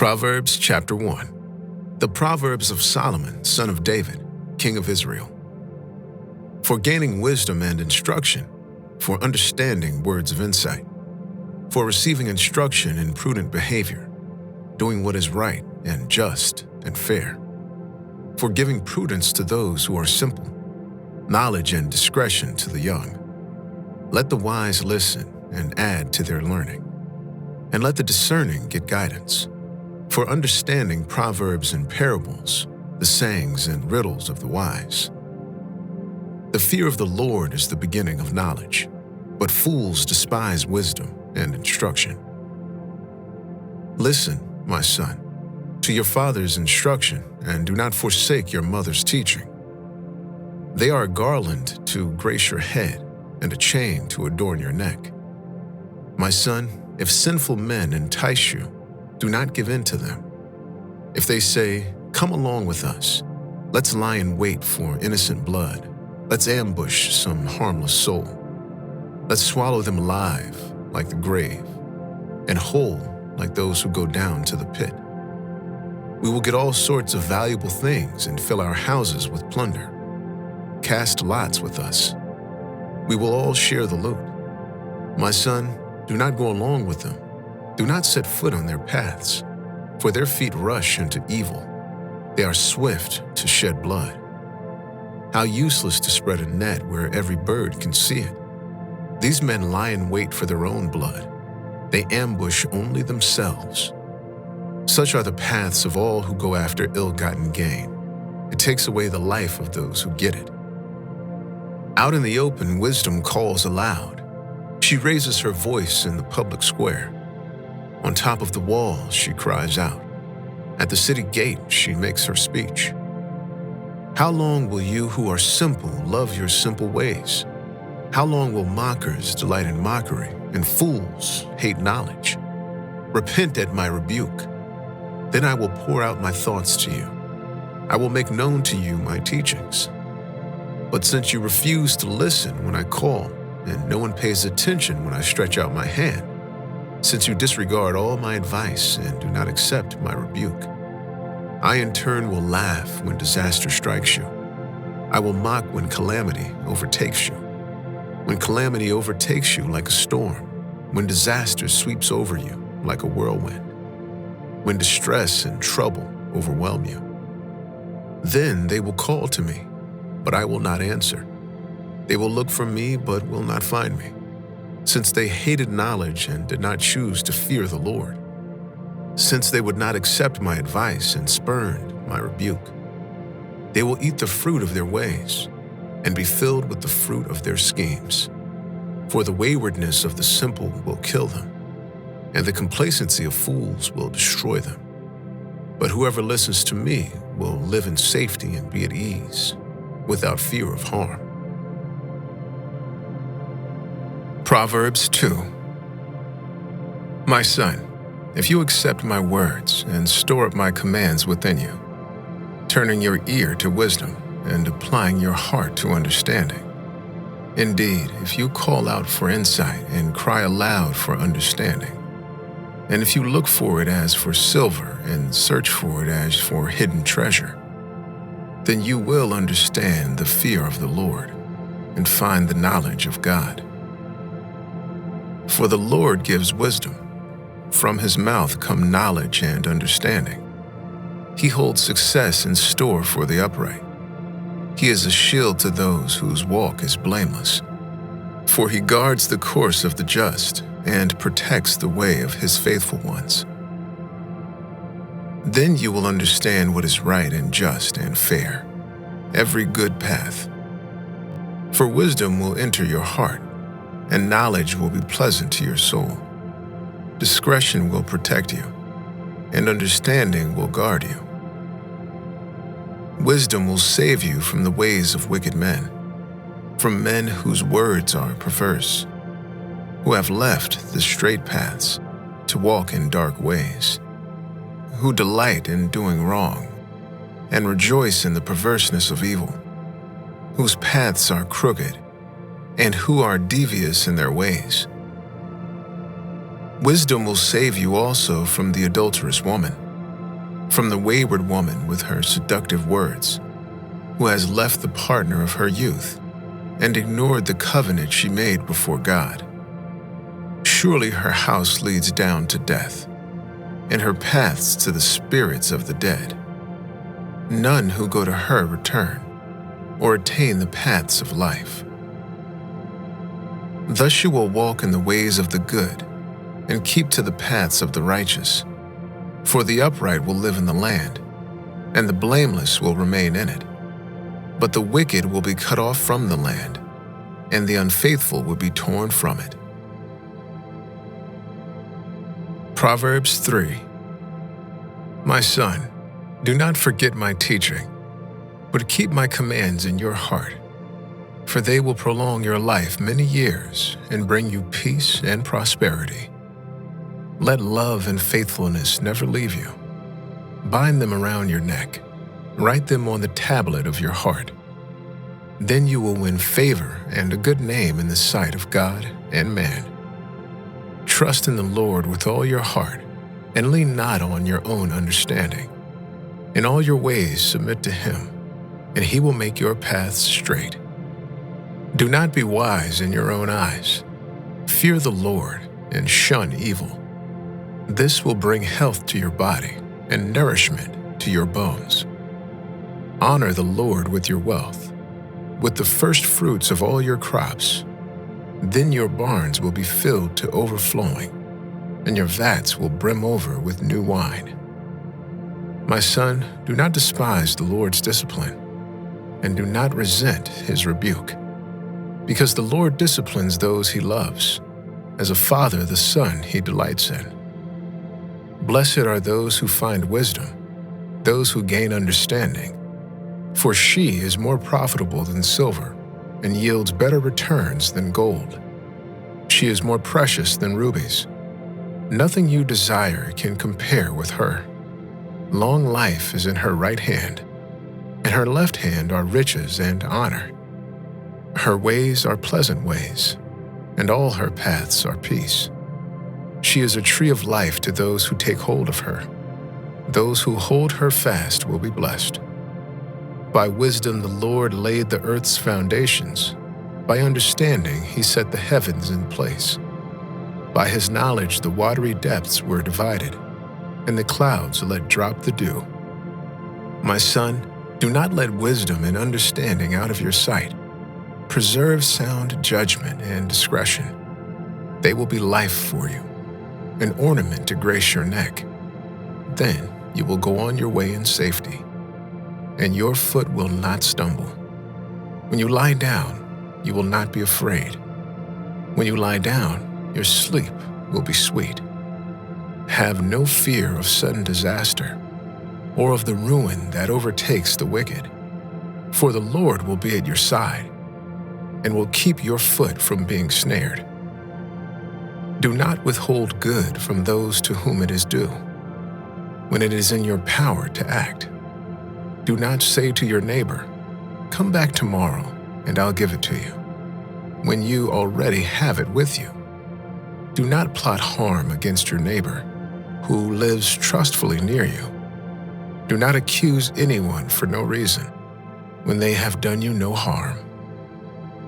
Proverbs chapter 1. The Proverbs of Solomon, son of David, king of Israel. For gaining wisdom and instruction, for understanding words of insight, for receiving instruction in prudent behavior, doing what is right and just and fair, for giving prudence to those who are simple, knowledge and discretion to the young. Let the wise listen and add to their learning, and let the discerning get guidance. For understanding proverbs and parables, the sayings and riddles of the wise. The fear of the Lord is the beginning of knowledge, but fools despise wisdom and instruction. Listen, my son, to your father's instruction, and do not forsake your mother's teaching. They are a garland to grace your head and a chain to adorn your neck. My son, if sinful men entice you, do not give in to them. If they say, "Come along with us, let's lie in wait for innocent blood, let's ambush some harmless soul, let's swallow them alive like the grave, and whole like those who go down to the pit. We will get all sorts of valuable things and fill our houses with plunder. Cast lots with us. We will all share the loot. My son, do not go along with them. Do not set foot on their paths, for their feet rush into evil. They are swift to shed blood. How useless to spread a net where every bird can see it. These men lie in wait for their own blood. They ambush only themselves. Such are the paths of all who go after ill-gotten gain. It takes away the life of those who get it. Out in the open, wisdom calls aloud. She raises her voice in the public square. On top of the wall, she cries out. At the city gate, she makes her speech. How long will you who are simple love your simple ways? How long will mockers delight in mockery and fools hate knowledge? Repent at my rebuke. Then I will pour out my thoughts to you. I will make known to you my teachings. But since you refuse to listen when I call, and no one pays attention when I stretch out my hand, since you disregard all my advice and do not accept my rebuke, I in turn will laugh when disaster strikes you. I will mock when calamity overtakes you. When calamity overtakes you like a storm, when disaster sweeps over you like a whirlwind, when distress and trouble overwhelm you. Then they will call to me, but I will not answer. They will look for me, but will not find me, since they hated knowledge and did not choose to fear the Lord, since they would not accept my advice and spurned my rebuke. They will eat the fruit of their ways and be filled with the fruit of their schemes. For the waywardness of the simple will kill them, and the complacency of fools will destroy them. But whoever listens to me will live in safety and be at ease, without fear of harm. Proverbs 2. My son, if you accept my words and store up my commands within you, turning your ear to wisdom and applying your heart to understanding. Indeed, if you call out for insight and cry aloud for understanding, and if you look for it as for silver and search for it as for hidden treasure, then you will understand the fear of the Lord and find the knowledge of God. For the Lord gives wisdom. From his mouth come knowledge and understanding. He holds success in store for the upright. He is a shield to those whose walk is blameless. For he guards the course of the just and protects the way of his faithful ones. Then you will understand what is right and just and fair, every good path. For wisdom will enter your heart, and knowledge will be pleasant to your soul. Discretion will protect you, and understanding will guard you. Wisdom will save you from the ways of wicked men, from men whose words are perverse, who have left the straight paths to walk in dark ways, who delight in doing wrong and rejoice in the perverseness of evil, whose paths are crooked and who are devious in their ways. Wisdom will save you also from the adulterous woman, from the wayward woman with her seductive words, who has left the partner of her youth and ignored the covenant she made before God. Surely her house leads down to death, and her paths to the spirits of the dead. None who go to her return or attain the paths of life. Thus you will walk in the ways of the good and keep to the paths of the righteous. For the upright will live in the land, and the blameless will remain in it. But the wicked will be cut off from the land, and the unfaithful will be torn from it. Proverbs 3. My son, do not forget my teaching, but keep my commands in your heart, for they will prolong your life many years and bring you peace and prosperity. Let love and faithfulness never leave you. Bind them around your neck. Write them on the tablet of your heart. Then you will win favor and a good name in the sight of God and man. Trust in the Lord with all your heart, and lean not on your own understanding. In all your ways submit to him, and he will make your paths straight. Do not be wise in your own eyes. Fear the Lord and shun evil. This will bring health to your body and nourishment to your bones. Honor the Lord with your wealth, with the first fruits of all your crops. Then your barns will be filled to overflowing, and your vats will brim over with new wine. My son, do not despise the Lord's discipline, and do not resent his rebuke, because the Lord disciplines those he loves, as a father the son he delights in. Blessed are those who find wisdom, those who gain understanding, for she is more profitable than silver and yields better returns than gold. She is more precious than rubies. Nothing you desire can compare with her. Long life is in her right hand, and her left hand are riches and honor. Her ways are pleasant ways, and all her paths are peace. She is a tree of life to those who take hold of her. Those who hold her fast will be blessed. By wisdom the Lord laid the earth's foundations. By understanding he set the heavens in place. By his knowledge the watery depths were divided, and the clouds let drop the dew. My son, do not let wisdom and understanding out of your sight. Preserve sound judgment and discretion. They will be life for you, an ornament to grace your neck. Then you will go on your way in safety, and your foot will not stumble. When you lie down, you will not be afraid. When you lie down, your sleep will be sweet. Have no fear of sudden disaster, or of the ruin that overtakes the wicked. For the Lord will be at your side, and will keep your foot from being snared. Do not withhold good from those to whom it is due, when it is in your power to act. Do not say to your neighbor, "Come back tomorrow, and I'll give it to you," when you already have it with you. Do not plot harm against your neighbor, who lives trustfully near you. Do not accuse anyone for no reason, when they have done you no harm.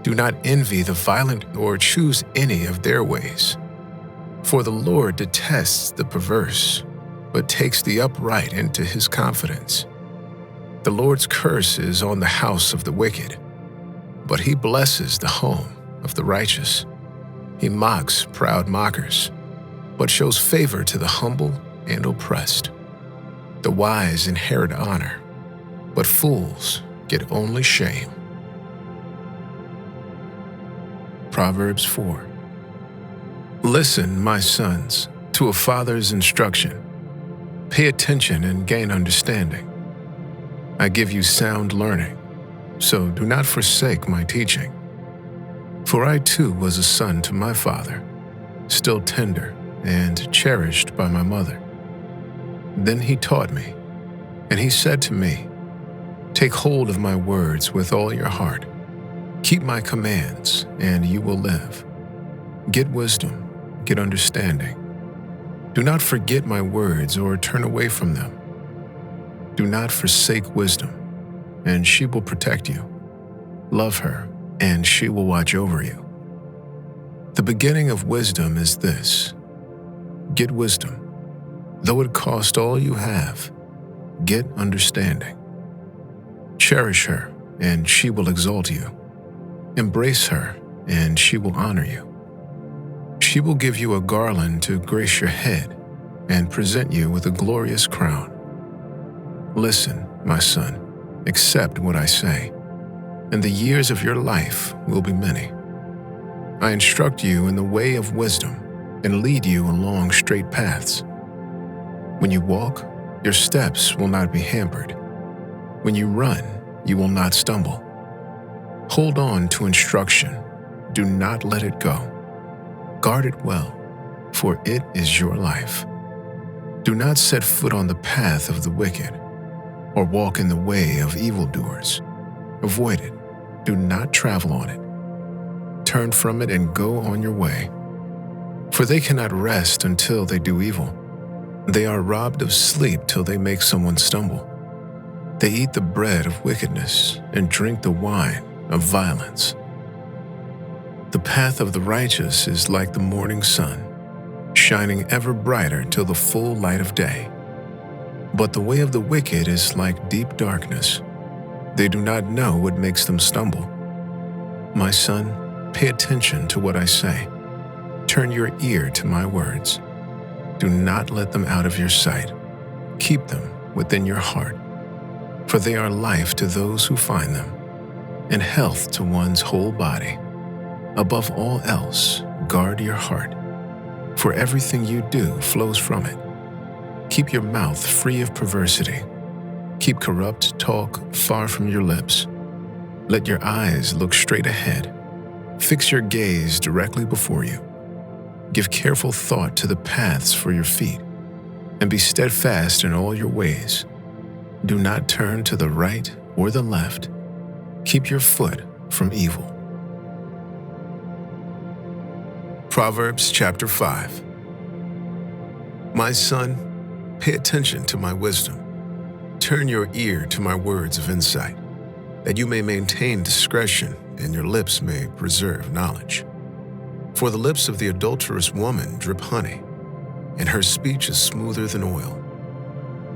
Do not envy the violent or choose any of their ways. For the Lord detests the perverse, but takes the upright into his confidence. The Lord's curse is on the house of the wicked, but he blesses the home of the righteous. He mocks proud mockers, but shows favor to the humble and oppressed. The wise inherit honor, but fools get only shame. Proverbs 4. Listen, my sons, to a father's instruction. Pay attention and gain understanding. I give you sound learning, so do not forsake my teaching. For I too was a son to my father, still tender and cherished by my mother. Then he taught me, and he said to me, "Take hold of my words with all your heart. Keep my commands, and you will live. Get wisdom, get understanding. Do not forget my words or turn away from them. Do not forsake wisdom, and she will protect you. Love her, and she will watch over you. The beginning of wisdom is this: get wisdom. Though it cost all you have, get understanding. Cherish her, and she will exalt you. Embrace her, and she will honor you. She will give you a garland to grace your head and present you with a glorious crown. Listen, my son, accept what I say, and the years of your life will be many. I instruct you in the way of wisdom and lead you along straight paths. When you walk, your steps will not be hampered. When you run, you will not stumble. Hold on to instruction. Do not let it go. Guard it well, for it is your life. Do not set foot on the path of the wicked, or walk in the way of evildoers. Avoid it. Do not travel on it. Turn from it and go on your way. For they cannot rest until they do evil. They are robbed of sleep till they make someone stumble. They eat the bread of wickedness and drink the wine of violence. The path of the righteous is like the morning sun, shining ever brighter till the full light of day. But the way of the wicked is like deep darkness. They do not know what makes them stumble. My son, pay attention to what I say. Turn your ear to my words. Do not let them out of your sight. Keep them within your heart, for they are life to those who find them, and health to one's whole body. Above all else, guard your heart, for everything you do flows from it. Keep your mouth free of perversity. Keep corrupt talk far from your lips. Let your eyes look straight ahead. Fix your gaze directly before you. Give careful thought to the paths for your feet, and be steadfast in all your ways. Do not turn to the right or the left. Keep your foot from evil. Proverbs chapter 5. My son, pay attention to my wisdom. Turn your ear to my words of insight, that you may maintain discretion and your lips may preserve knowledge. For the lips of the adulterous woman drip honey, and her speech is smoother than oil.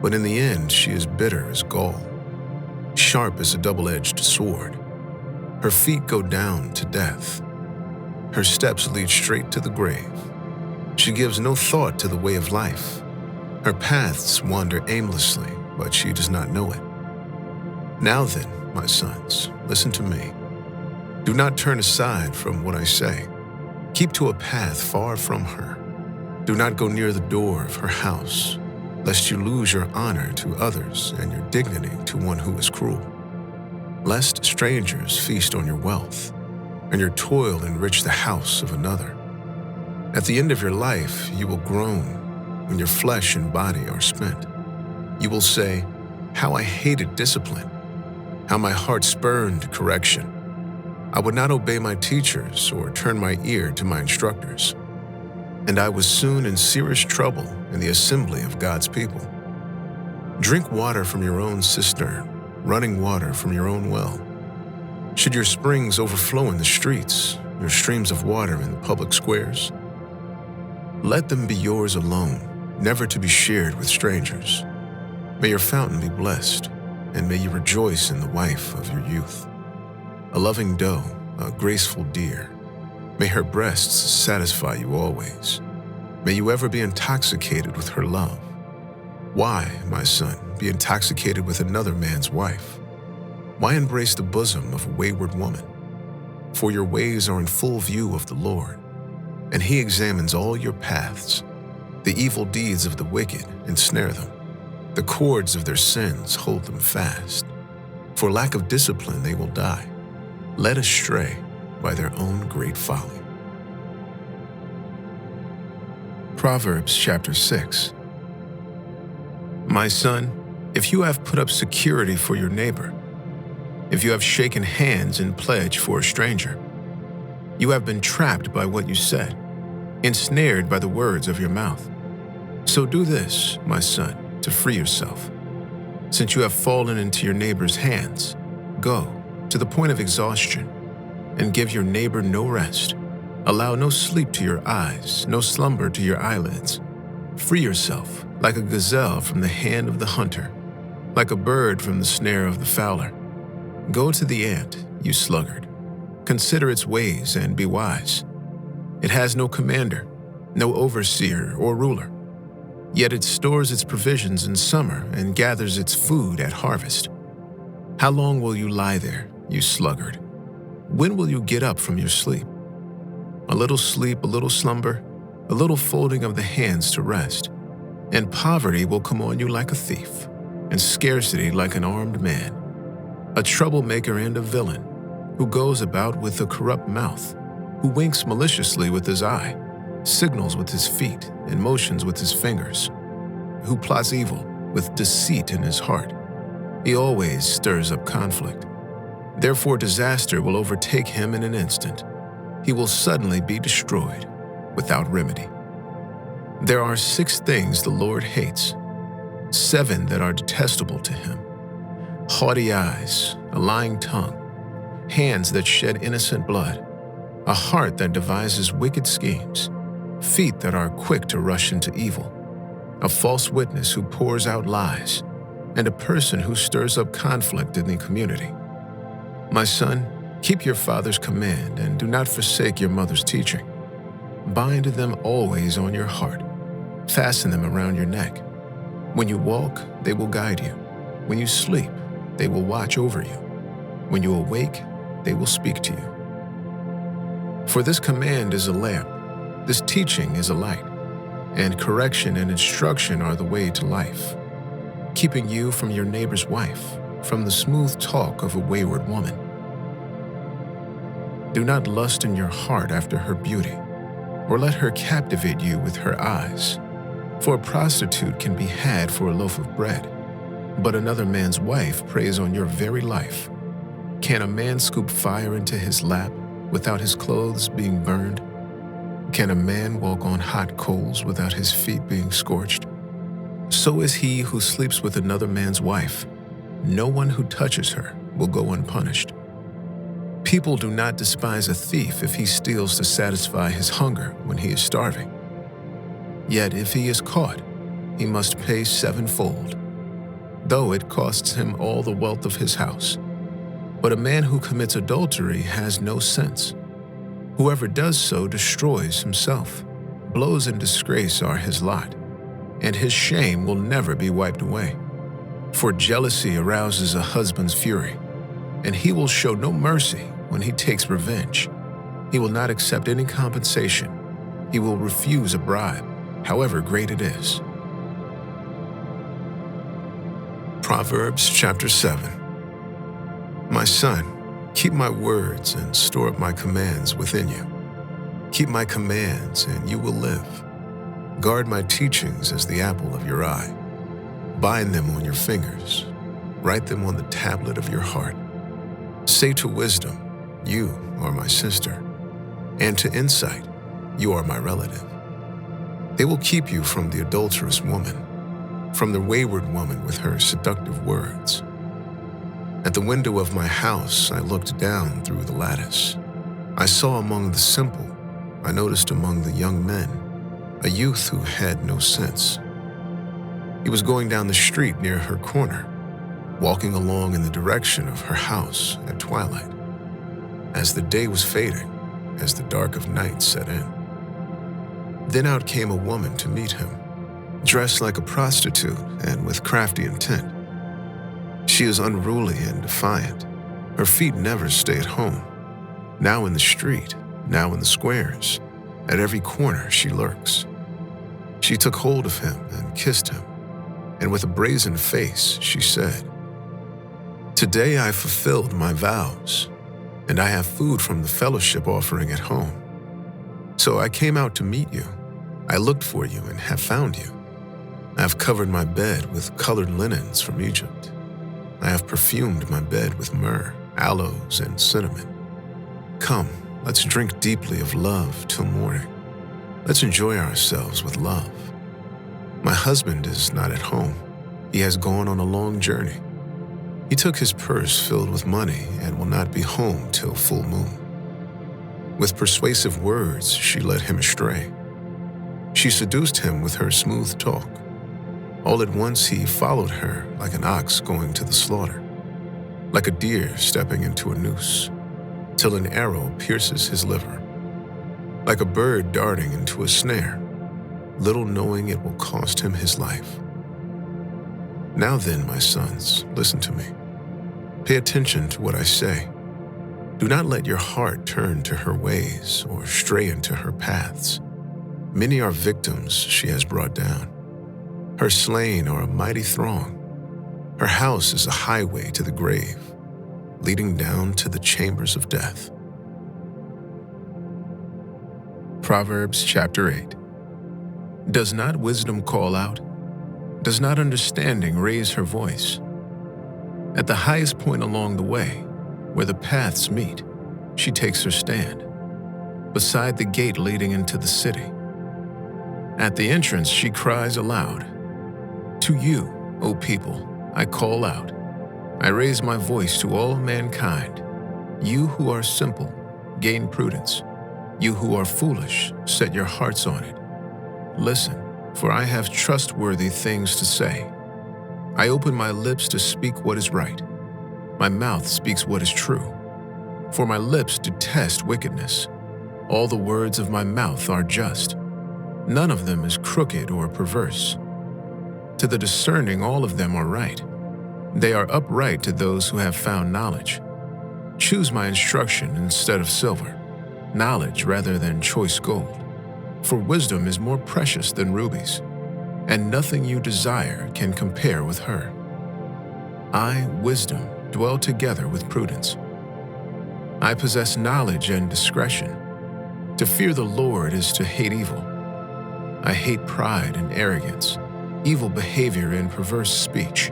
But in the end she is bitter as gall, sharp as a double-edged sword. Her feet go down to death. Her steps lead straight to the grave. She gives no thought to the way of life. Her paths wander aimlessly, but she does not know it. Now then, my sons, listen to me. Do not turn aside from what I say. Keep to a path far from her. Do not go near the door of her house, lest you lose your honor to others and your dignity to one who is cruel. Lest strangers feast on your wealth, and your toil enrich the house of another. At the end of your life you will groan when your flesh and body are spent. You will say, "How I hated discipline, how my heart spurned correction. I would not obey my teachers or turn my ear to my instructors. And I was soon in serious trouble in the assembly of God's people. Drink water from your own cistern, running water from your own well. Should your springs overflow in the streets, your streams of water in the public squares? Let them be yours alone, never to be shared with strangers. May your fountain be blessed, and may you rejoice in the wife of your youth. A loving doe, a graceful deer, may her breasts satisfy you always. May you ever be intoxicated with her love. Why, my son, be intoxicated with another man's wife? Why embrace the bosom of a wayward woman? For your ways are in full view of the Lord, and he examines all your paths. The evil deeds of the wicked ensnare them. The cords of their sins hold them fast. For lack of discipline they will die, led astray by their own great folly. Proverbs chapter 6. My son, if you have put up security for your neighbor, if you have shaken hands in pledge for a stranger, you have been trapped by what you said, ensnared by the words of your mouth. So do this, my son, to free yourself. Since you have fallen into your neighbor's hands, go to the point of exhaustion and give your neighbor no rest. Allow no sleep to your eyes, no slumber to your eyelids. Free yourself like a gazelle from the hand of the hunter, like a bird from the snare of the fowler. Go to the ant, you sluggard. Consider its ways and be wise. It has no commander, no overseer or ruler. Yet it stores its provisions in summer and gathers its food at harvest. How long will you lie there, you sluggard? When will you get up from your sleep? A little sleep, a little slumber, a little folding of the hands to rest, and poverty will come on you like a thief, and scarcity like an armed man, a troublemaker and a villain, who goes about with a corrupt mouth, who winks maliciously with his eye, signals with his feet, and motions with his fingers, who plots evil with deceit in his heart. He always stirs up conflict. Therefore disaster will overtake him in an instant. He will suddenly be destroyed without remedy. There are 6 things the Lord hates, 7 that are detestable to him: haughty eyes, a lying tongue, hands that shed innocent blood, a heart that devises wicked schemes, feet that are quick to rush into evil, a false witness who pours out lies, and a person who stirs up conflict in the community. My son, keep your father's command and do not forsake your mother's teaching. Bind them always on your heart. Fasten them around your neck. When you walk, they will guide you. When you sleep, they will watch over you. When you awake, they will speak to you. For this command is a lamp, this teaching is a light, and correction and instruction are the way to life, keeping you from your neighbor's wife, from the smooth talk of a wayward woman. Do not lust in your heart after her beauty, or let her captivate you with her eyes. For a prostitute can be had for a loaf of bread, but another man's wife preys on your very life. Can a man scoop fire into his lap without his clothes being burned? Can a man walk on hot coals without his feet being scorched? So is he who sleeps with another man's wife. No one who touches her will go unpunished. People do not despise a thief if he steals to satisfy his hunger when he is starving. Yet if he is caught, he must pay 7-fold, though it costs him all the wealth of his house. But a man who commits adultery has no sense. Whoever does so destroys himself. Blows and disgrace are his lot, and his shame will never be wiped away. For jealousy arouses a husband's fury, and he will show no mercy when he takes revenge. He will not accept any compensation. He will refuse a bribe, however great it is. Proverbs chapter 7. My son, keep my words and store up my commands within you. Keep my commands and you will live. Guard my teachings as the apple of your eye. Bind them on your fingers. Write them on the tablet of your heart. Say to wisdom, you are my sister, and to insight, you are my relative. They will keep you from the adulterous woman, from the wayward woman with her seductive words. At the window of my house, I looked down through the lattice. I saw among the simple, I noticed among the young men, a youth who had no sense. He was going down the street near her corner, walking along in the direction of her house at twilight, as the day was fading, as the dark of night set in. Then out came a woman to meet him, dressed like a prostitute and with crafty intent. She is unruly and defiant. Her feet never stay at home. Now in the street, now in the squares, at every corner she lurks. She took hold of him and kissed him, and with a brazen face she said, "Today I fulfilled my vows, and I have food from the fellowship offering at home. So I came out to meet you. I looked for you and have found you. I have covered my bed with colored linens from Egypt. I have perfumed my bed with myrrh, aloes, and cinnamon. Come, let's drink deeply of love till morning. Let's enjoy ourselves with love. My husband is not at home. He has gone on a long journey. He took his purse filled with money and will not be home till full moon. With persuasive words, she led him astray. She seduced him with her smooth talk. All at once he followed her like an ox going to the slaughter, like a deer stepping into a noose, till an arrow pierces his liver, like a bird darting into a snare, little knowing it will cost him his life. Now then, my sons, listen to me. Pay attention to what I say. Do not let your heart turn to her ways or stray into her paths. Many are victims she has brought down. Her slain are a mighty throng. Her house is a highway to the grave, leading down to the chambers of death. Proverbs chapter 8. Does not wisdom call out? Does not understanding raise her voice? At the highest point along the way, where the paths meet, she takes her stand, beside the gate leading into the city. At the entrance she cries aloud, "To you, O people, I call out. I raise my voice to all mankind. You who are simple, gain prudence. You who are foolish, set your hearts on it. Listen, for I have trustworthy things to say. I open my lips to speak what is right. My mouth speaks what is true. For my lips detest wickedness. All the words of my mouth are just. None of them is crooked or perverse. To the discerning all of them are right. They are upright to those who have found knowledge. Choose my instruction instead of silver, knowledge rather than choice gold. For wisdom is more precious than rubies, and nothing you desire can compare with her. I, wisdom, dwell together with prudence. I possess knowledge and discretion. To fear the Lord is to hate evil. I hate pride and arrogance, evil behavior and perverse speech.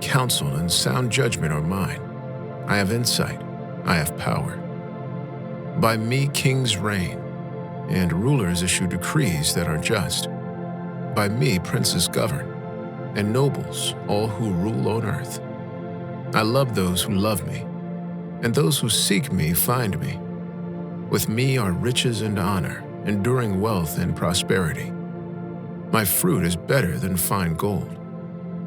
Counsel and sound judgment are mine. I have insight, I have power. By me kings reign, and rulers issue decrees that are just. By me princes govern, and nobles, all who rule on earth. I love those who love me, and those who seek me find me. With me are riches and honor, enduring wealth and prosperity. My fruit is better than fine gold.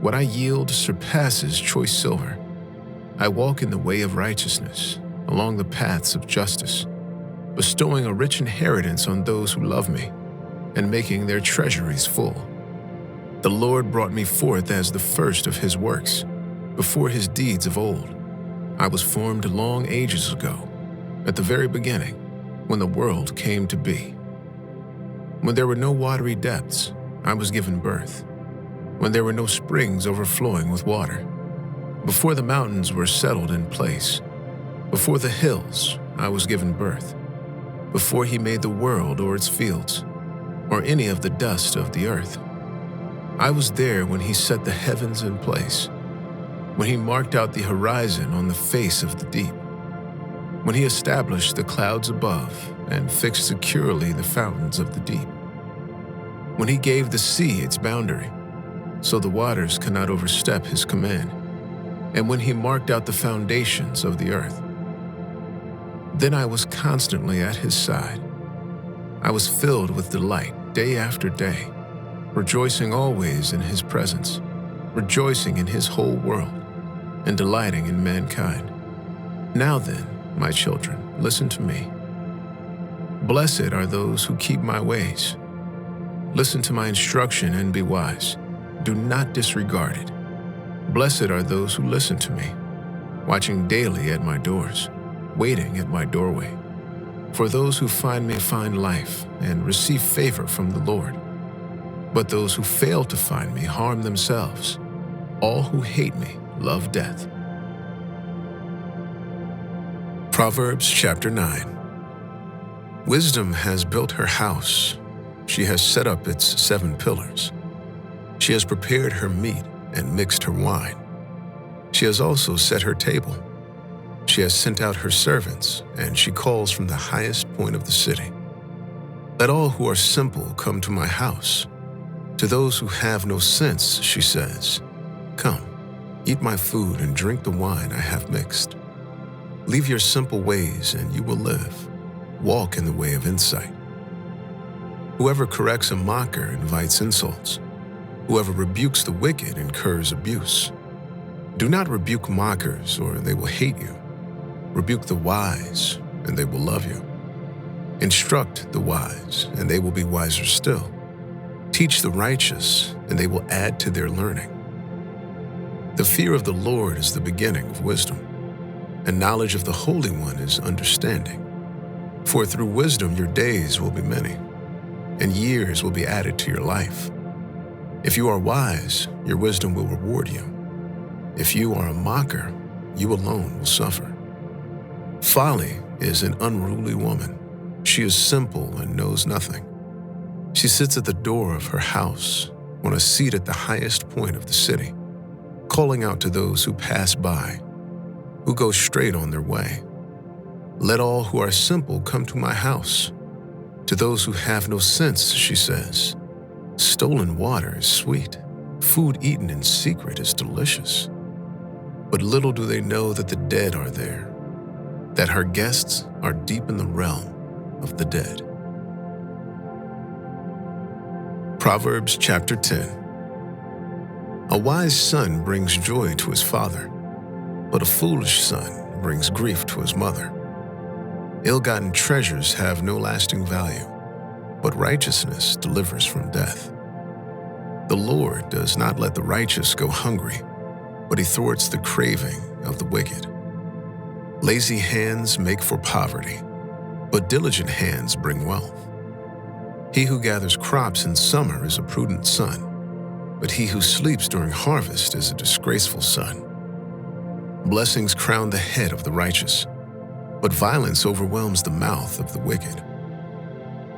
What I yield surpasses choice silver. I walk in the way of righteousness, along the paths of justice, bestowing a rich inheritance on those who love me, and making their treasuries full. The Lord brought me forth as the first of his works, before his deeds of old. I was formed long ages ago, at the very beginning, when the world came to be. When there were no watery depths, I was given birth. When there were no springs overflowing with water. Before the mountains were settled in place, before the hills, I was given birth. Before he made the world or its fields, or any of the dust of the earth. I was there when he set the heavens in place, when he marked out the horizon on the face of the deep, when he established the clouds above and fixed securely the fountains of the deep, when he gave the sea its boundary, so the waters cannot overstep his command, and when he marked out the foundations of the earth. Then I was constantly at his side. I was filled with delight day after day, rejoicing always in his presence, rejoicing in his whole world, and delighting in mankind. Now then, my children, listen to me. Blessed are those who keep my ways. Listen to my instruction and be wise. Do not disregard it. Blessed are those who listen to me, watching daily at my doors, waiting at my doorway. For those who find me find life and receive favor from the Lord. But those who fail to find me harm themselves. All who hate me love death. Proverbs chapter 9. Wisdom has built her house. She has set up its 7 pillars. She has prepared her meat and mixed her wine. She has also set her table. She has sent out her servants, and she calls from the highest point of the city. Let all who are simple come to my house. To those who have no sense, she says, Eat my food and drink the wine I have mixed. Leave your simple ways and you will live. Walk in the way of insight. Whoever corrects a mocker invites insults. Whoever rebukes the wicked incurs abuse. Do not rebuke mockers, or they will hate you. Rebuke the wise, and they will love you. Instruct the wise, and they will be wiser still. Teach the righteous, and they will add to their learning. The fear of the Lord is the beginning of wisdom, and knowledge of the Holy One is understanding. For through wisdom your days will be many, and years will be added to your life. If you are wise, your wisdom will reward you. If you are a mocker, you alone will suffer. Folly is an unruly woman. She is simple and knows nothing. She sits at the door of her house, on a seat at the highest point of the city, calling out to those who pass by, who go straight on their way. Let all who are simple come to my house. To those who have no sense, she says, stolen water is sweet. Food eaten in secret is delicious. But little do they know that the dead are there, that her guests are deep in the realm of the dead. Proverbs chapter 10. A wise son brings joy to his father, but a foolish son brings grief to his mother. Ill-gotten treasures have no lasting value, but righteousness delivers from death. The Lord does not let the righteous go hungry, but he thwarts the craving of the wicked. Lazy hands make for poverty, but diligent hands bring wealth. He who gathers crops in summer is a prudent son, but he who sleeps during harvest is a disgraceful son. Blessings crown the head of the righteous, but violence overwhelms the mouth of the wicked.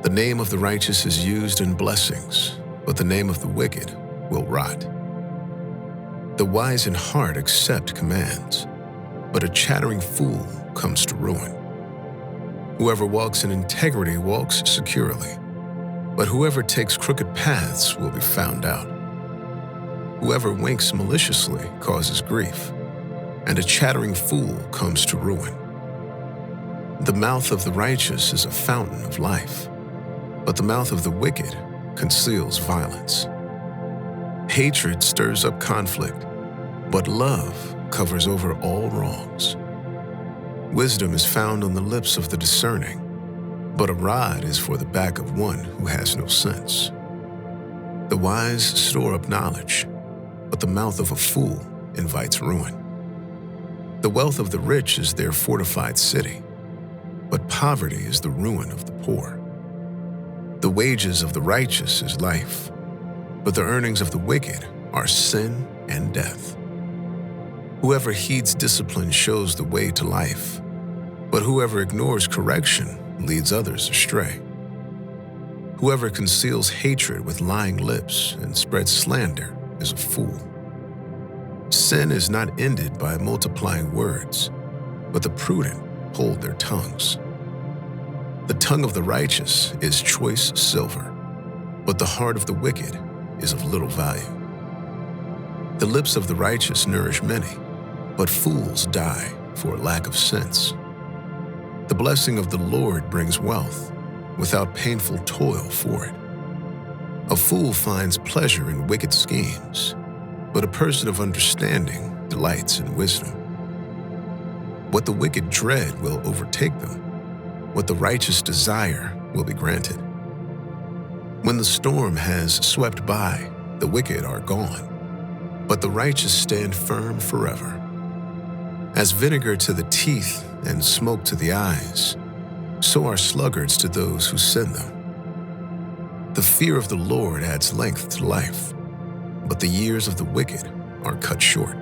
The name of the righteous is used in blessings, but the name of the wicked will rot. The wise in heart accept commands, but a chattering fool comes to ruin. Whoever walks in integrity walks securely, but whoever takes crooked paths will be found out. Whoever winks maliciously causes grief, and a chattering fool comes to ruin. The mouth of the righteous is a fountain of life, but the mouth of the wicked conceals violence. Hatred stirs up conflict, but love covers over all wrongs. Wisdom is found on the lips of the discerning, but a rod is for the back of one who has no sense. The wise store up knowledge, but the mouth of a fool invites ruin. The wealth of the rich is their fortified city, but poverty is the ruin of the poor. The wages of the righteous is life, but the earnings of the wicked are sin and death. Whoever heeds discipline shows the way to life, but whoever ignores correction leads others astray. Whoever conceals hatred with lying lips and spreads slander is a fool. Sin is not ended by multiplying words, but the prudent hold their tongues. The tongue of the righteous is choice silver, but the heart of the wicked is of little value. The lips of the righteous nourish many, but fools die for lack of sense. The blessing of the Lord brings wealth, without painful toil for it. A fool finds pleasure in wicked schemes, but a person of understanding delights in wisdom. What the wicked dread will overtake them. What the righteous desire will be granted. When the storm has swept by, the wicked are gone, but the righteous stand firm forever. As vinegar to the teeth and smoke to the eyes, so are sluggards to those who send them. The fear of the Lord adds length to life, but the years of the wicked are cut short.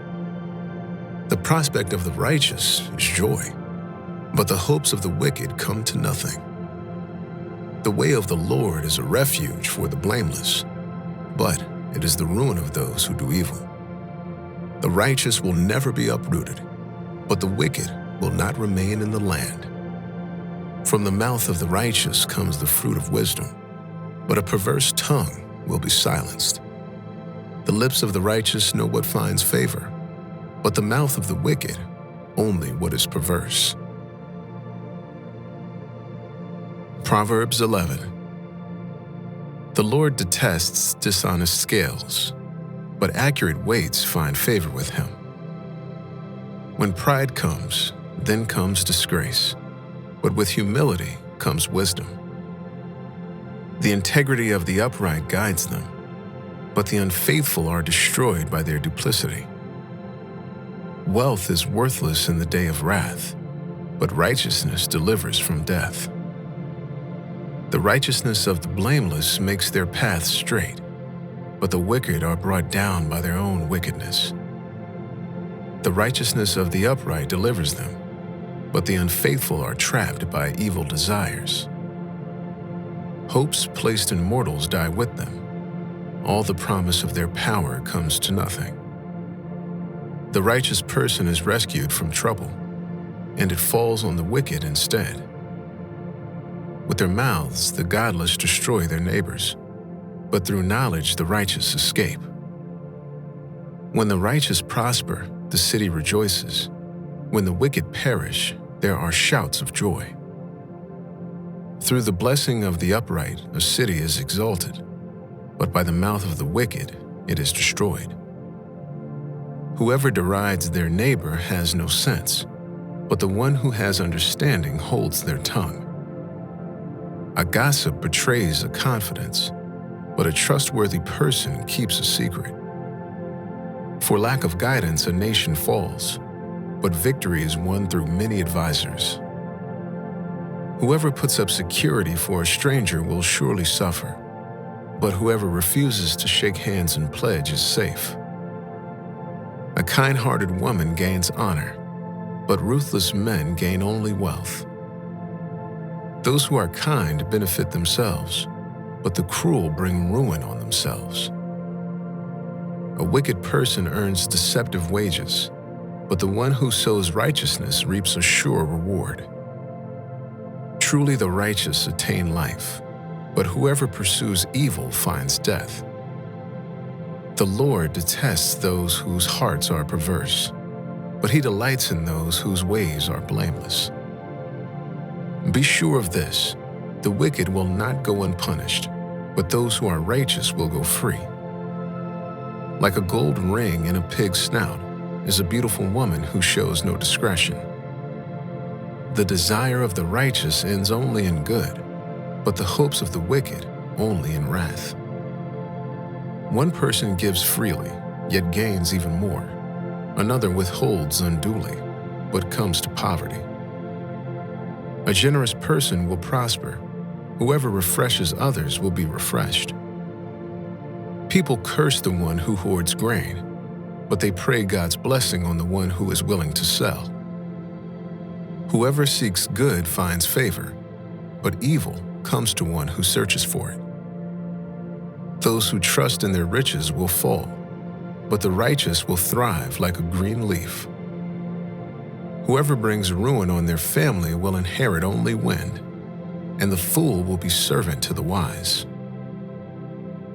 The prospect of the righteous is joy, but the hopes of the wicked come to nothing. The way of the Lord is a refuge for the blameless, but it is the ruin of those who do evil. The righteous will never be uprooted, but the wicked will not remain in the land. From the mouth of the righteous comes the fruit of wisdom, but a perverse tongue will be silenced. The lips of the righteous know what finds favor, but the mouth of the wicked only what is perverse. Proverbs 11. The Lord detests dishonest scales, but accurate weights find favor with him. When pride comes, then comes disgrace, but with humility comes wisdom. The integrity of the upright guides them, but the unfaithful are destroyed by their duplicity. Wealth is worthless in the day of wrath, but righteousness delivers from death. The righteousness of the blameless makes their path straight, but the wicked are brought down by their own wickedness. The righteousness of the upright delivers them, but the unfaithful are trapped by evil desires. Hopes placed in mortals die with them. All the promise of their power comes to nothing. The righteous person is rescued from trouble, and it falls on the wicked instead. With their mouths, the godless destroy their neighbors, but through knowledge the righteous escape. When the righteous prosper, the city rejoices. When the wicked perish, there are shouts of joy. Through the blessing of the upright, a city is exalted, but by the mouth of the wicked, it is destroyed. Whoever derides their neighbor has no sense, but the one who has understanding holds their tongue. A gossip betrays a confidence, but a trustworthy person keeps a secret. For lack of guidance, a nation falls, but victory is won through many advisors. Whoever puts up security for a stranger will surely suffer, but whoever refuses to shake hands and pledge is safe. A kind-hearted woman gains honor, but ruthless men gain only wealth. Those who are kind benefit themselves, but the cruel bring ruin on themselves. A wicked person earns deceptive wages, but the one who sows righteousness reaps a sure reward. Truly the righteous attain life, but whoever pursues evil finds death. The Lord detests those whose hearts are perverse, but he delights in those whose ways are blameless. Be sure of this, the wicked will not go unpunished, but those who are righteous will go free. Like a gold ring in a pig's snout is a beautiful woman who shows no discretion. The desire of the righteous ends only in good, but the hopes of the wicked only in wrath. One person gives freely, yet gains even more. Another withholds unduly, but comes to poverty. A generous person will prosper. Whoever refreshes others will be refreshed. People curse the one who hoards grain, but they pray God's blessing on the one who is willing to sell. Whoever seeks good finds favor, but evil comes to one who searches for it. Those who trust in their riches will fall, but the righteous will thrive like a green leaf. Whoever brings ruin on their family will inherit only wind, and the fool will be servant to the wise.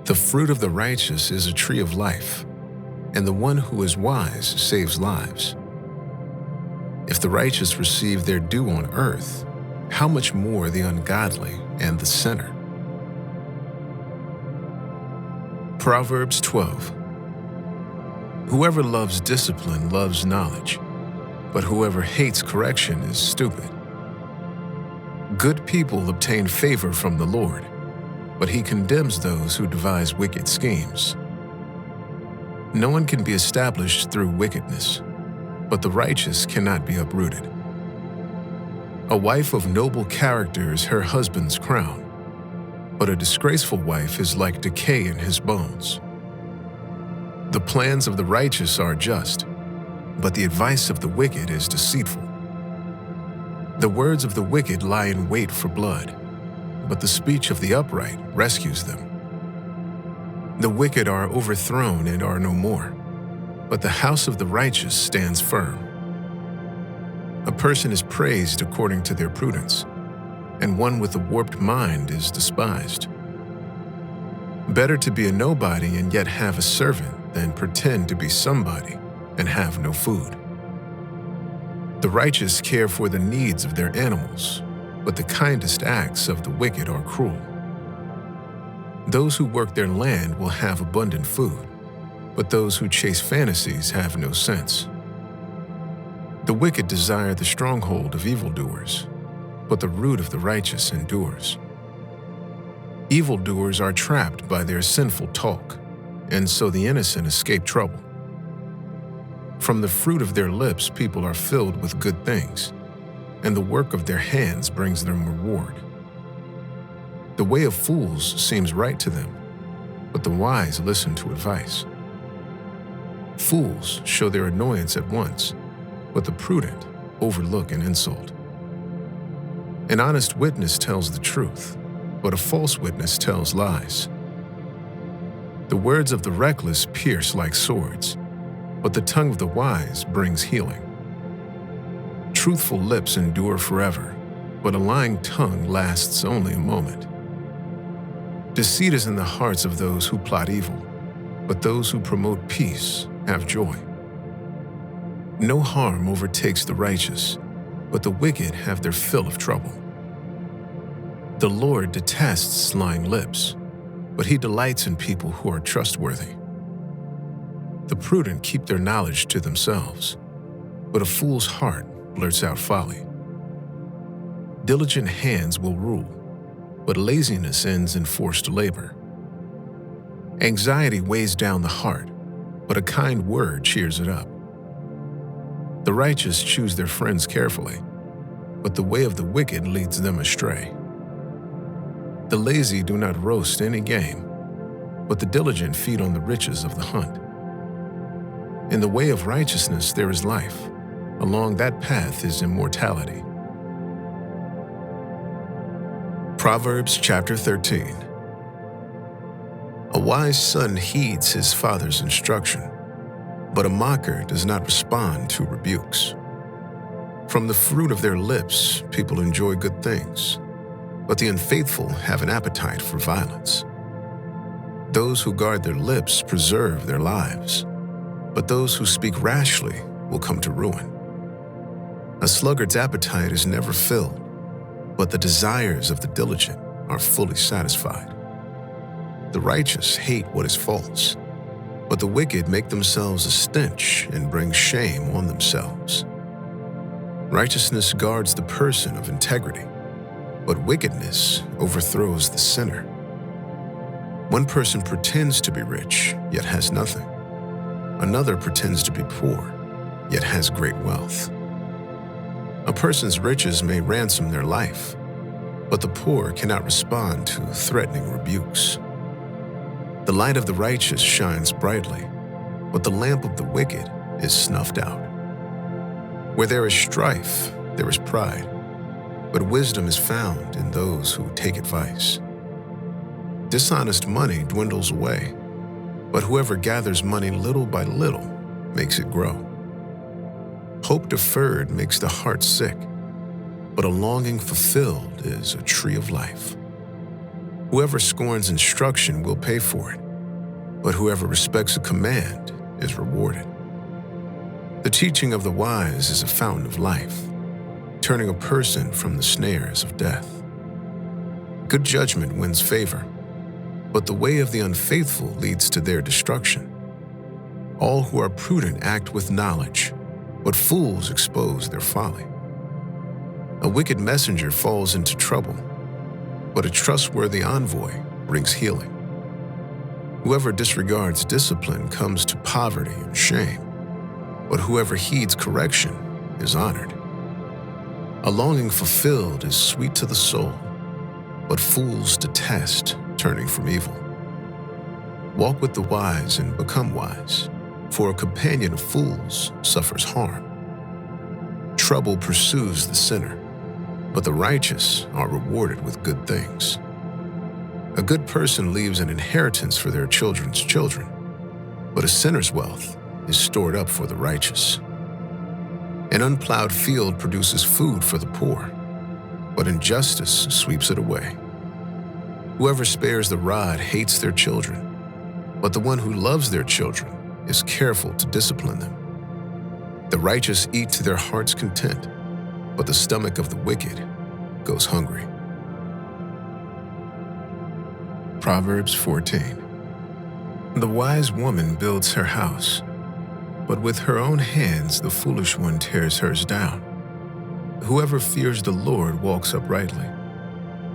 The fruit of the righteous is a tree of life, and the one who is wise saves lives. If the righteous receive their due on earth, how much more the ungodly and the sinner? Proverbs 12. Whoever loves discipline loves knowledge, but whoever hates correction is stupid. Good people obtain favor from the Lord, but he condemns those who devise wicked schemes. No one can be established through wickedness, but the righteous cannot be uprooted. A wife of noble character is her husband's crown, but a disgraceful wife is like decay in his bones. The plans of the righteous are just, but the advice of the wicked is deceitful. The words of the wicked lie in wait for blood, but the speech of the upright rescues them. The wicked are overthrown and are no more, but the house of the righteous stands firm. A person is praised according to their prudence, and one with a warped mind is despised. Better to be a nobody and yet have a servant than pretend to be somebody and have no food. The righteous care for the needs of their animals, but the kindest acts of the wicked are cruel. Those who work their land will have abundant food, but those who chase fantasies have no sense. The wicked desire the stronghold of evildoers, but the root of the righteous endures. Evildoers are trapped by their sinful talk, and so the innocent escape trouble. From the fruit of their lips people are filled with good things, and the work of their hands brings them reward. The way of fools seems right to them, but the wise listen to advice. Fools show their annoyance at once, but the prudent overlook an insult. An honest witness tells the truth, but a false witness tells lies. The words of the reckless pierce like swords, but the tongue of the wise brings healing. Truthful lips endure forever, but a lying tongue lasts only a moment. Deceit is in the hearts of those who plot evil, but those who promote peace have joy. No harm overtakes the righteous, but the wicked have their fill of trouble. The Lord detests lying lips, but He delights in people who are trustworthy. The prudent keep their knowledge to themselves, but a fool's heart blurts out folly. Diligent hands will rule, but laziness ends in forced labor. Anxiety weighs down the heart, but a kind word cheers it up. The righteous choose their friends carefully, but the way of the wicked leads them astray. The lazy do not roast any game, but the diligent feed on the riches of the hunt. In the way of righteousness there is life. Along that path is immortality. Proverbs chapter 13. A wise son heeds his father's instruction, but a mocker does not respond to rebukes. From the fruit of their lips people enjoy good things, but the unfaithful have an appetite for violence. Those who guard their lips preserve their lives, but those who speak rashly will come to ruin. A sluggard's appetite is never filled, but the desires of the diligent are fully satisfied. The righteous hate what is false, but the wicked make themselves a stench and bring shame on themselves. Righteousness guards the person of integrity, but wickedness overthrows the sinner. One person pretends to be rich, yet has nothing. Another pretends to be poor, yet has great wealth. A person's riches may ransom their life, but the poor cannot respond to threatening rebukes. The light of the righteous shines brightly, but the lamp of the wicked is snuffed out. Where there is strife, there is pride, but wisdom is found in those who take advice. Dishonest money dwindles away, but whoever gathers money little by little makes it grow. Hope deferred makes the heart sick, but a longing fulfilled is a tree of life. Whoever scorns instruction will pay for it, but whoever respects a command is rewarded. The teaching of the wise is a fountain of life, turning a person from the snares of death. Good judgment wins favor, but the way of the unfaithful leads to their destruction. All who are prudent act with knowledge, but fools expose their folly. A wicked messenger falls into trouble, but a trustworthy envoy brings healing. Whoever disregards discipline comes to poverty and shame, but whoever heeds correction is honored. A longing fulfilled is sweet to the soul, but fools detest turning from evil. Walk with the wise and become wise, for a companion of fools suffers harm. Trouble pursues the sinner, but the righteous are rewarded with good things. A good person leaves an inheritance for their children's children, but a sinner's wealth is stored up for the righteous. An unplowed field produces food for the poor, but injustice sweeps it away. Whoever spares the rod hates their children, but the one who loves their children is careful to discipline them. The righteous eat to their heart's content, but the stomach of the wicked goes hungry. Proverbs 14. The wise woman builds her house, but with her own hands the foolish one tears hers down. Whoever fears the Lord walks uprightly,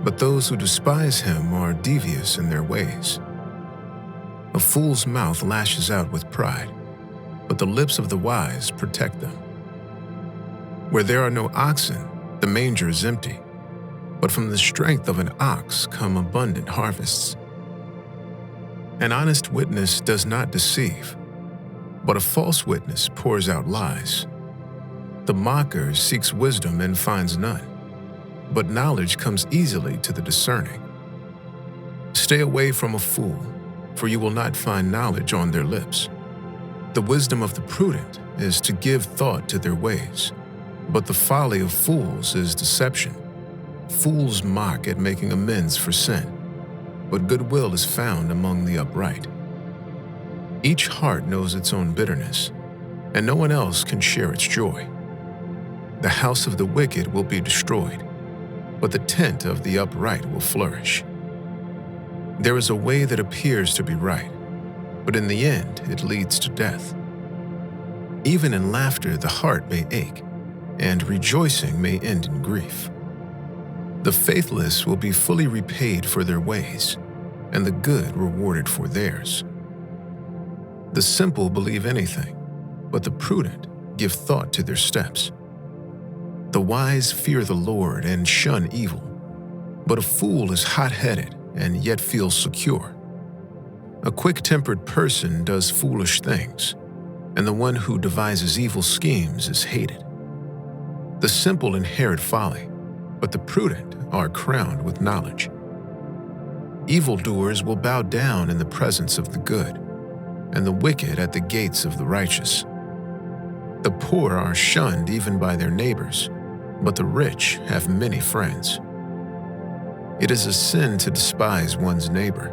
but those who despise him are devious in their ways. A fool's mouth lashes out with pride, but the lips of the wise protect them. Where there are no oxen, the manger is empty, but from the strength of an ox come abundant harvests. An honest witness does not deceive, but a false witness pours out lies. The mocker seeks wisdom and finds none, but knowledge comes easily to the discerning. Stay away from a fool, for you will not find knowledge on their lips. The wisdom of the prudent is to give thought to their ways, but the folly of fools is deception. Fools mock at making amends for sin, but goodwill is found among the upright. Each heart knows its own bitterness, and no one else can share its joy. The house of the wicked will be destroyed, but the tent of the upright will flourish. There is a way that appears to be right, but in the end it leads to death. Even in laughter the heart may ache, and rejoicing may end in grief. The faithless will be fully repaid for their ways, and the good rewarded for theirs. The simple believe anything, but the prudent give thought to their steps. The wise fear the Lord and shun evil, but a fool is hot-headed and yet feels secure. A quick-tempered person does foolish things, and the one who devises evil schemes is hated. The simple inherit folly, but the prudent are crowned with knowledge. Evildoers will bow down in the presence of the good, and the wicked at the gates of the righteous. The poor are shunned even by their neighbors, but the rich have many friends. It is a sin to despise one's neighbor,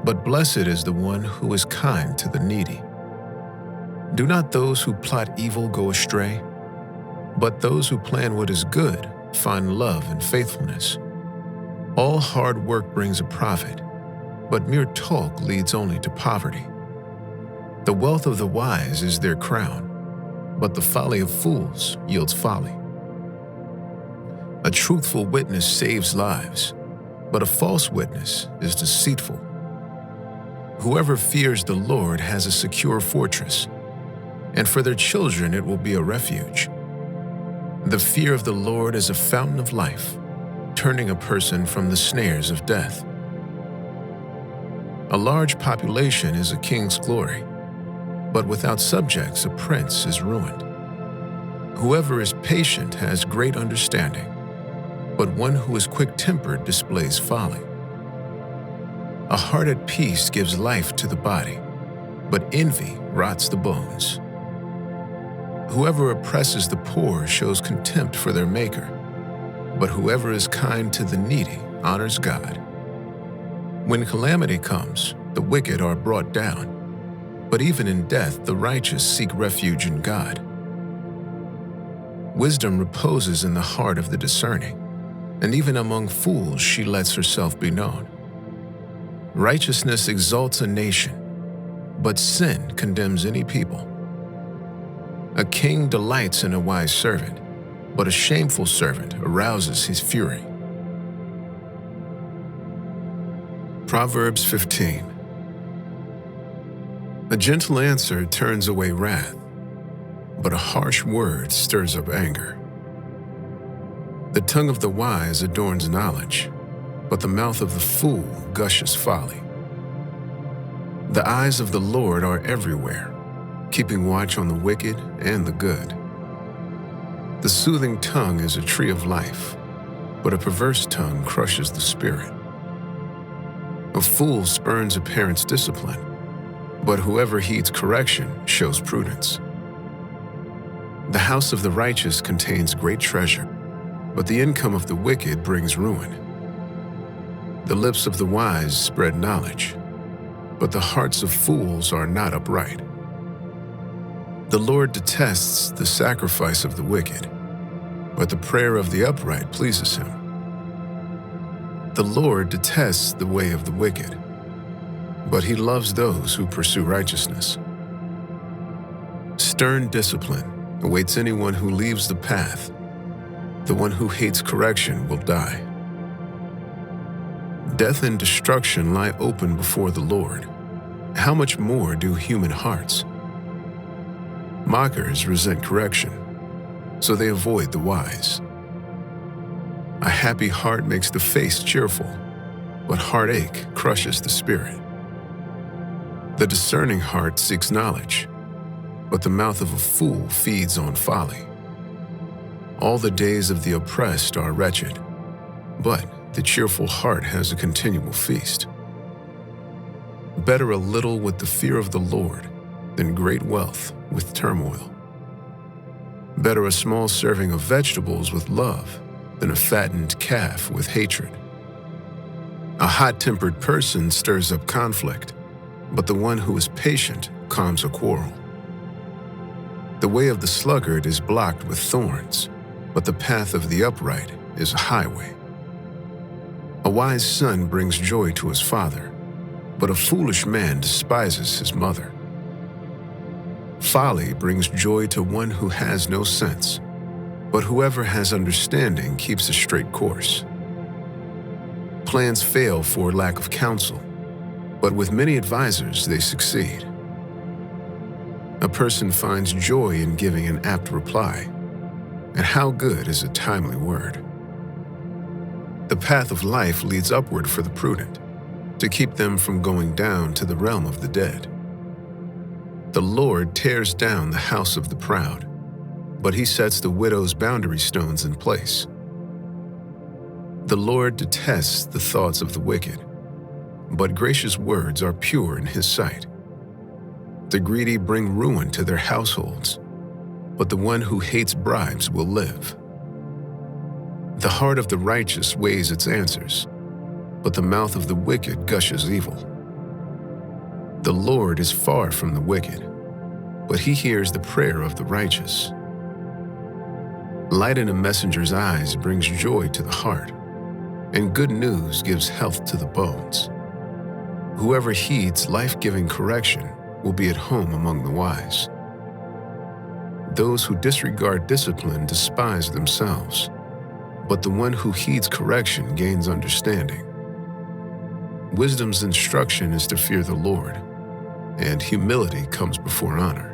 but blessed is the one who is kind to the needy. Do not those who plot evil go astray, but those who plan what is good find love and faithfulness. All hard work brings a profit, but mere talk leads only to poverty. The wealth of the wise is their crown, but the folly of fools yields folly. A truthful witness saves lives, but a false witness is deceitful. Whoever fears the Lord has a secure fortress, and for their children it will be a refuge. The fear of the Lord is a fountain of life, turning a person from the snares of death. A large population is a king's glory, but without subjects a prince is ruined. Whoever is patient has great understanding, but one who is quick-tempered displays folly. A heart at peace gives life to the body, but envy rots the bones. Whoever oppresses the poor shows contempt for their Maker, but whoever is kind to the needy honors God. When calamity comes, the wicked are brought down, but even in death the righteous seek refuge in God. Wisdom reposes in the heart of the discerning, and even among fools she lets herself be known. Righteousness exalts a nation, but sin condemns any people. A king delights in a wise servant, but a shameful servant arouses his fury. Proverbs 15. A gentle answer turns away wrath, but a harsh word stirs up anger. The tongue of the wise adorns knowledge, but the mouth of the fool gushes folly. The eyes of the Lord are everywhere, keeping watch on the wicked and the good. The soothing tongue is a tree of life, but a perverse tongue crushes the spirit. A fool spurns a parent's discipline, but whoever heeds correction shows prudence. The house of the righteous contains great treasure, but the income of the wicked brings ruin. The lips of the wise spread knowledge, but the hearts of fools are not upright. The Lord detests the sacrifice of the wicked, but the prayer of the upright pleases him. The Lord detests the way of the wicked, but he loves those who pursue righteousness. Stern discipline awaits anyone who leaves the path. The one who hates correction will die. Death and destruction lie open before the Lord. How much more do human hearts? Mockers resent correction, so they avoid the wise. A happy heart makes the face cheerful, but heartache crushes the spirit. The discerning heart seeks knowledge, but the mouth of a fool feeds on folly. All the days of the oppressed are wretched, but the cheerful heart has a continual feast. Better a little with the fear of the Lord than great wealth with turmoil. Better a small serving of vegetables with love than a fattened calf with hatred. A hot-tempered person stirs up conflict, but the one who is patient calms a quarrel. The way of the sluggard is blocked with thorns, but the path of the upright is a highway. A wise son brings joy to his father, but a foolish man despises his mother. Folly brings joy to one who has no sense, but whoever has understanding keeps a straight course. Plans fail for lack of counsel, but with many advisors they succeed. A person finds joy in giving an apt reply, and how good is a timely word. The path of life leads upward for the prudent, to keep them from going down to the realm of the dead. The Lord tears down the house of the proud, but he sets the widow's boundary stones in place. The Lord detests the thoughts of the wicked, but gracious words are pure in his sight. The greedy bring ruin to their households, but the one who hates bribes will live. The heart of the righteous weighs its answers, but the mouth of the wicked gushes evil. The Lord is far from the wicked, but he hears the prayer of the righteous. Light in a messenger's eyes brings joy to the heart, and good news gives health to the bones. Whoever heeds life-giving correction will be at home among the wise. Those who disregard discipline despise themselves, but the one who heeds correction gains understanding. Wisdom's instruction is to fear the Lord, and humility comes before honor.